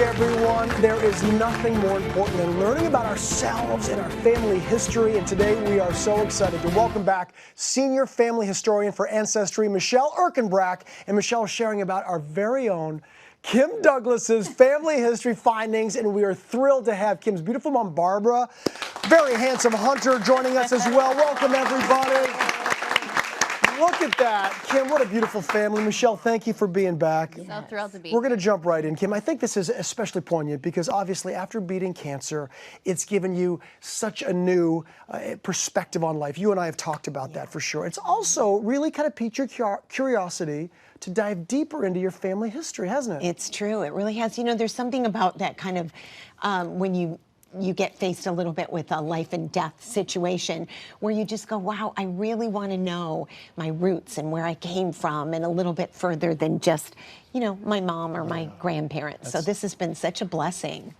everyone. There is nothing more important than learning about ourselves and our family history. And today we are so excited to welcome back senior family historian for Ancestry, Michelle Erkenbrack. And Michelle is sharing about our very own Kym Douglas's family history findings. And we are thrilled to have Kym's beautiful mom, Barbara, very handsome Hunter, joining us as well. Welcome, everybody. Look at that. Kym, what a beautiful family. Michelle, thank you for being back. So thrilled to be here. We're going to jump right in, Kym. I think this is especially poignant because obviously after beating cancer, it's given you such a new perspective on life. You and I have talked about that for sure. It's also really kind of piqued your curiosity to dive deeper into your family history, hasn't it? It's true. It really has. You know, there's something about that kind of when you get faced a little bit with a life and death situation where you just go, wow, I really want to know my roots and where I came from and a little bit further than just, you know, my mom or my grandparents. So this has been such a blessing.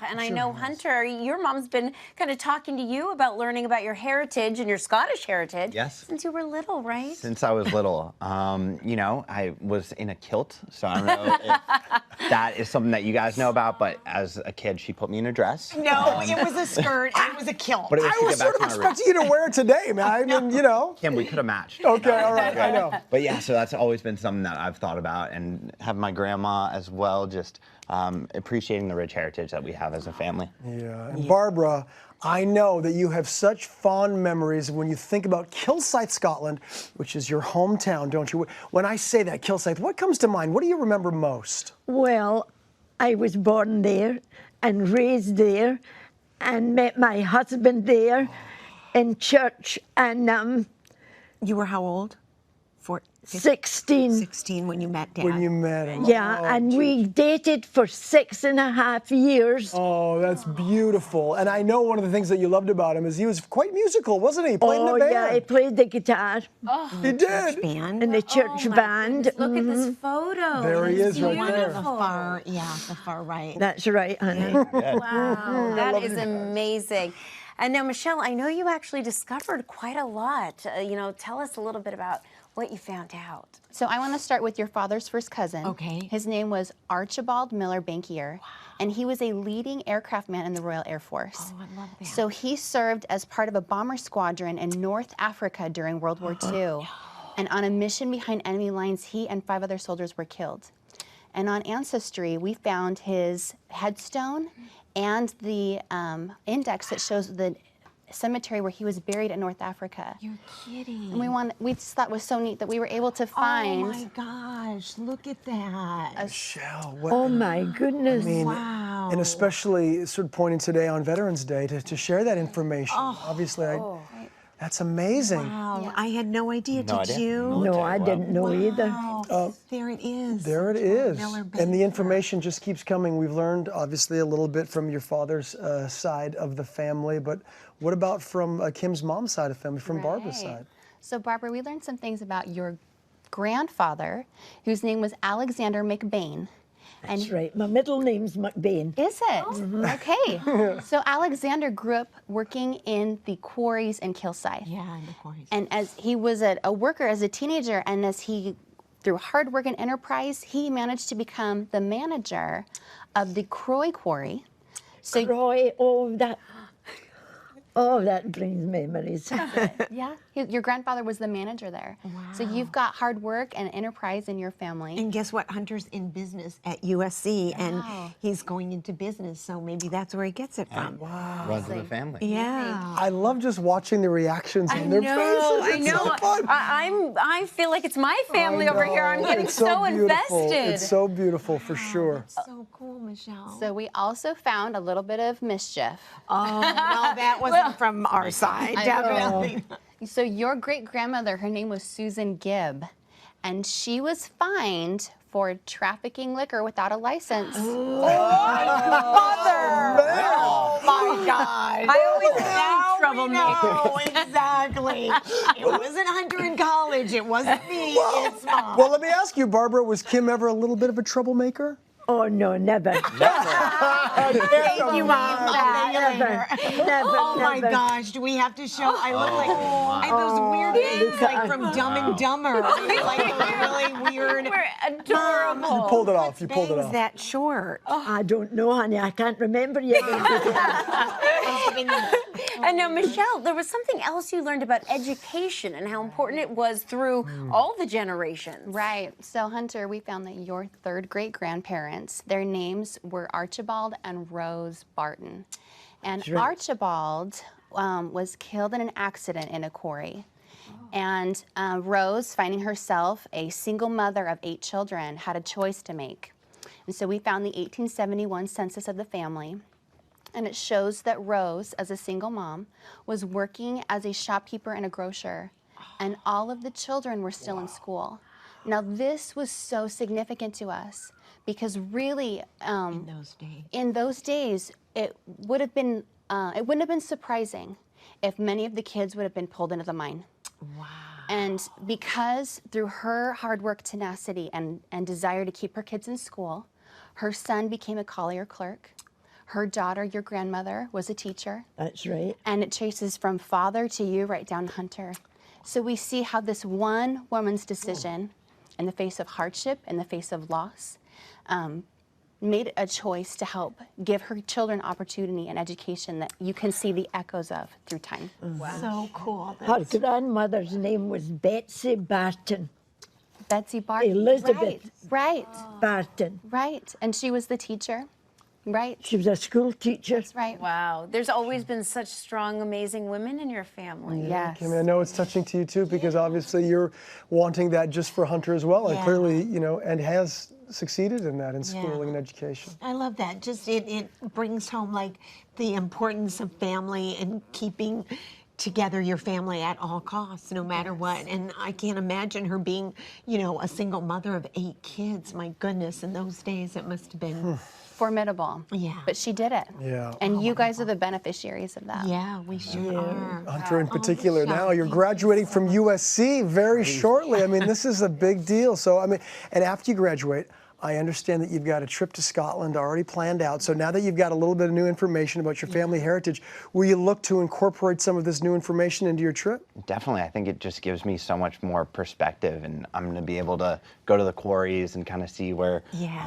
And I know, Hunter, your mom's been kind of talking to you about learning about your heritage and your Scottish heritage. Yes. Since you were little, right? Since I was little. You know, I was in a kilt, so I don't know if that is something that you guys know about, but as a kid, she put me in a dress. No, it was a skirt, it was a kilt. But it was I was sort of expecting you to wear it today, man. I mean, you know. Kim, we could have matched. Okay, all right, I know. But yeah, so that's always been something that I've thought about, and have my grandma as well, just appreciating the rich heritage that we have as a family. Yeah, and Barbara, I know that you have such fond memories when you think about Kilsyth, Scotland, which is your hometown, don't you? When I say that, Kilsyth, what comes to mind? What do you remember most? Well, I was born there and raised there and met my husband there in church, and You were how old? 16. 16 when you met Dad. When you met him. Yeah, and we dated for 6.5 years. Oh, that's beautiful. And I know one of the things that you loved about him is he was quite musical, wasn't he? He played in the band. Yeah, he played the guitar He did. Band. in the church band. Look at this photo. There he It's is right there. beautiful. The far right. That's right, honey. Wow, that is amazing. And now, Michelle, I know you actually discovered quite a lot. You know, tell us a little bit about what you found out. So I want to start with your father's first cousin. Okay. His name was Archibald Miller Bankier, and he was a leading aircraft man in the Royal Air Force. Oh, I love that. So he served as part of a bomber squadron in North Africa during World War II. And on a mission behind enemy lines, he and 5 other soldiers were killed. And on Ancestry, we found his headstone and the index that shows the cemetery where he was buried in North Africa. You're kidding. And we just thought it was so neat that we were able to find. Oh my gosh, look at that. Michelle, what, Oh my goodness. I mean, Wow. and especially sort of pointing today on Veterans Day to share that information. Obviously, that's amazing. Wow, I had no idea, No did idea. you? No, I didn't know either. Wow. There it is. There it is. Miller And the Bankier. information just keeps coming. We've learned, obviously, a little bit from your father's side of the family, but what about from Kym's mom's side of the family, from Barbara's Right. side? So Barbara, we learned some things about your grandfather, whose name was Alexander McBain. And That's right. My middle name's McBain. is it? Okay. So Alexander grew up working in the quarries in Kilsyth. Yeah, in the quarries. And as he was a worker as a teenager, and as he, through hard work and enterprise, he managed to become the manager of the Croy Quarry. So Roy, that brings memories. yeah, your grandfather was the manager there. So you've got hard work and enterprise in your family. And guess what? Hunter's in business at USC, and he's going into business, so maybe that's where he gets it from. Runs in the family. Yeah. I love just watching the reactions on their faces. I It's know. so fun. I feel like it's my family I over here. I'm know. getting It's so beautiful. invested. It's so beautiful, for sure. So cool, Michelle. So we also found a little bit of mischief. Oh, no, that wasn't from our side, definitely. So your great-grandmother, her name was Susan Gibb, and she was fined for trafficking liquor without a license. Oh my God. I always Now found trouble we know, exactly. It wasn't Hunter in college. It wasn't me. It's Mom. Well, let me ask you, Barbara, was Kym ever a little bit of a troublemaker? Oh, no, never. Thank you, Mom. Never. Never. Oh my never. gosh, do we have to show? I look like I have those weird things like from Dumb and Dumber. Like those really weird. We're adorable. You pulled it off. You pulled it bangs off. that short. I don't know, honey. I can't remember yet. And now, Michelle, there was something else you learned about education and how important it was through all the generations. Right. So, Hunter, we found that your third great-grandparents, their names were Archibald and Rose Barton. And right. Archibald was killed in an accident in a quarry. And Rose, finding herself a single mother of 8 children, had a choice to make. And so we found the 1871 census of the family. And it shows that Rose, as a single mom, was working as a shopkeeper and a grocer. And all of the children were still in school. Now, this was so significant to us because really, in those days, it wouldn't have been surprising if many of the kids would have been pulled into the mine. Wow. And because through her hard work, tenacity, and desire to keep her kids in school, her son became a collier clerk. Her daughter, your grandmother, was a teacher. That's right. And it traces from father to you right down to Hunter. So we see how this one woman's decision in the face of hardship, in the face of loss, made a choice to help give her children opportunity and education that you can see the echoes of through time. So cool. Her grandmother's name was Betsy Barton. Betsy Barton. Elizabeth. Right. Barton. Right. And she was the teacher. Right. She was a school teacher. That's right. Wow. There's always been such strong, amazing women in your family. Yes. Kimmy, I know it's touching to you too because obviously you're wanting that just for Hunter as well, and Yeah. clearly, and has succeeded in that in schooling and education. I love that. Just it brings home like the importance of family and keeping together your family at all costs, no matter what. And I can't imagine her being, a single mother of 8 kids. My goodness, in those days it must have been. Formidable. Yeah. But she did it. Yeah. And you guys are the beneficiaries of that. Yeah, we sure are. Hunter in particular, Michelle, now you're thank graduating from USC very shortly. I mean, this is a big deal. So, and after you graduate, I understand that you've got a trip to Scotland already planned out. So now that you've got a little bit of new information about your family heritage, will you look to incorporate some of this new information into your trip? Definitely. I think it just gives me so much more perspective, and I'm going to be able to go to the quarries and kind of see where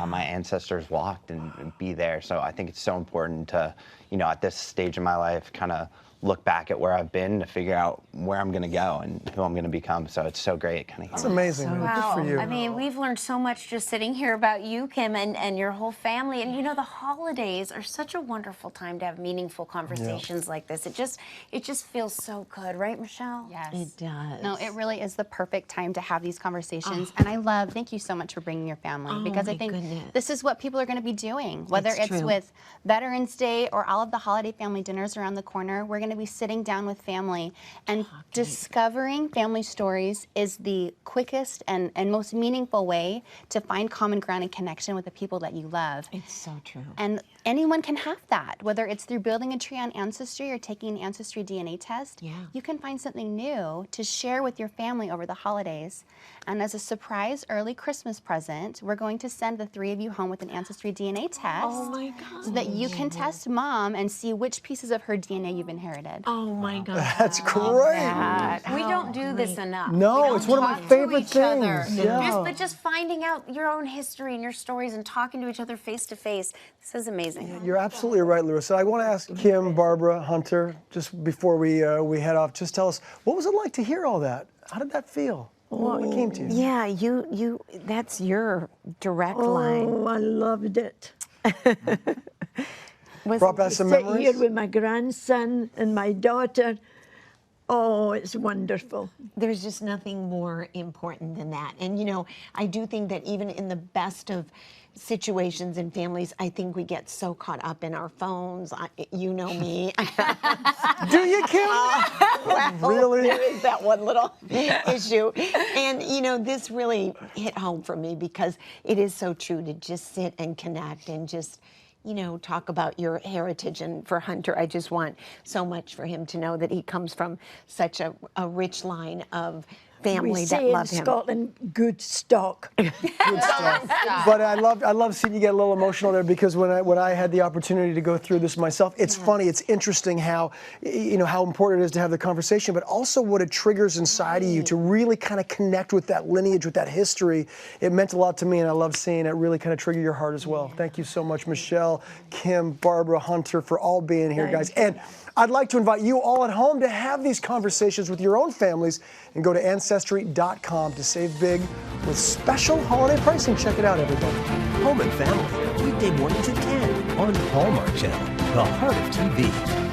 my ancestors walked and be there. So I think it's so important to, at this stage of my life, kind of look back at where I've been to figure out where I'm going to go and who I'm going to become. So it's so great. It's amazing, man. Wow. Good for you. I mean, we've learned so much just sitting here about you, Kym, and your whole family. And the holidays are such a wonderful time to have meaningful conversations like this. It just feels so good, right, Michelle? Yes. It does. No, it really is the perfect time to have these conversations. And thank you so much for bringing your family because I think this is what people are going to be doing. Whether it's true. with Veterans Day or all of the holiday family dinners around the corner, we're going to be sitting down with family and discovering family stories is the quickest and most meaningful way to find common ground and connection with the people that you love. It's so true. And anyone can have that, whether it's through building a tree on Ancestry or taking an Ancestry DNA test. Yeah. You can find something new to share with your family over the holidays. And as a surprise early Christmas present, we're going to send the 3 of you home with an Ancestry DNA test. Oh my God. So that you can test mom and see which pieces of her DNA you've inherited. Oh my God. That's great. We don't do this enough. No, We don't it's one of my talk to favorite each other. things. Yeah. But just finding out your own history and your stories and talking to each other face to face, this is amazing. You're absolutely right, Lewis. So I want to ask Kym, Barbara, Hunter, just before we head off, just tell us, what was it like to hear all that? How did that feel? What came to you? Yeah, you that's your direct line. Oh, I loved it. Brought back some Sit memories? here with my grandson and my daughter. Oh, it's wonderful. There's just nothing more important than that. And I do think that even in the best of situations and families, I think we get so caught up in our phones. You know me. Do you, Kym? Really? There is that one little issue. And, this really hit home for me because it is so true to just sit and connect and just, talk about your heritage. And for Hunter, I just want so much for him to know that he comes from such a rich line of family we that say in love him. Scotland, good stock. Good stuff. But I love seeing you get a little emotional there, because when I had the opportunity to go through this myself, it's funny, it's interesting how, you know, how important it is to have the conversation, but also what it triggers inside of you to really kind of connect with that lineage, with that history. It meant a lot to me, and I love seeing it really kind of trigger your heart as well. Thank you so much, Michelle, Kym, Barbara, Hunter, for all being here, guys. And I'd like to invite you all at home to have these conversations with your own families, and go to Ancestry.com to save big with special holiday pricing. Check it out, everybody. Home and Family, weekday mornings at 10 on Hallmark Channel, the heart of TV.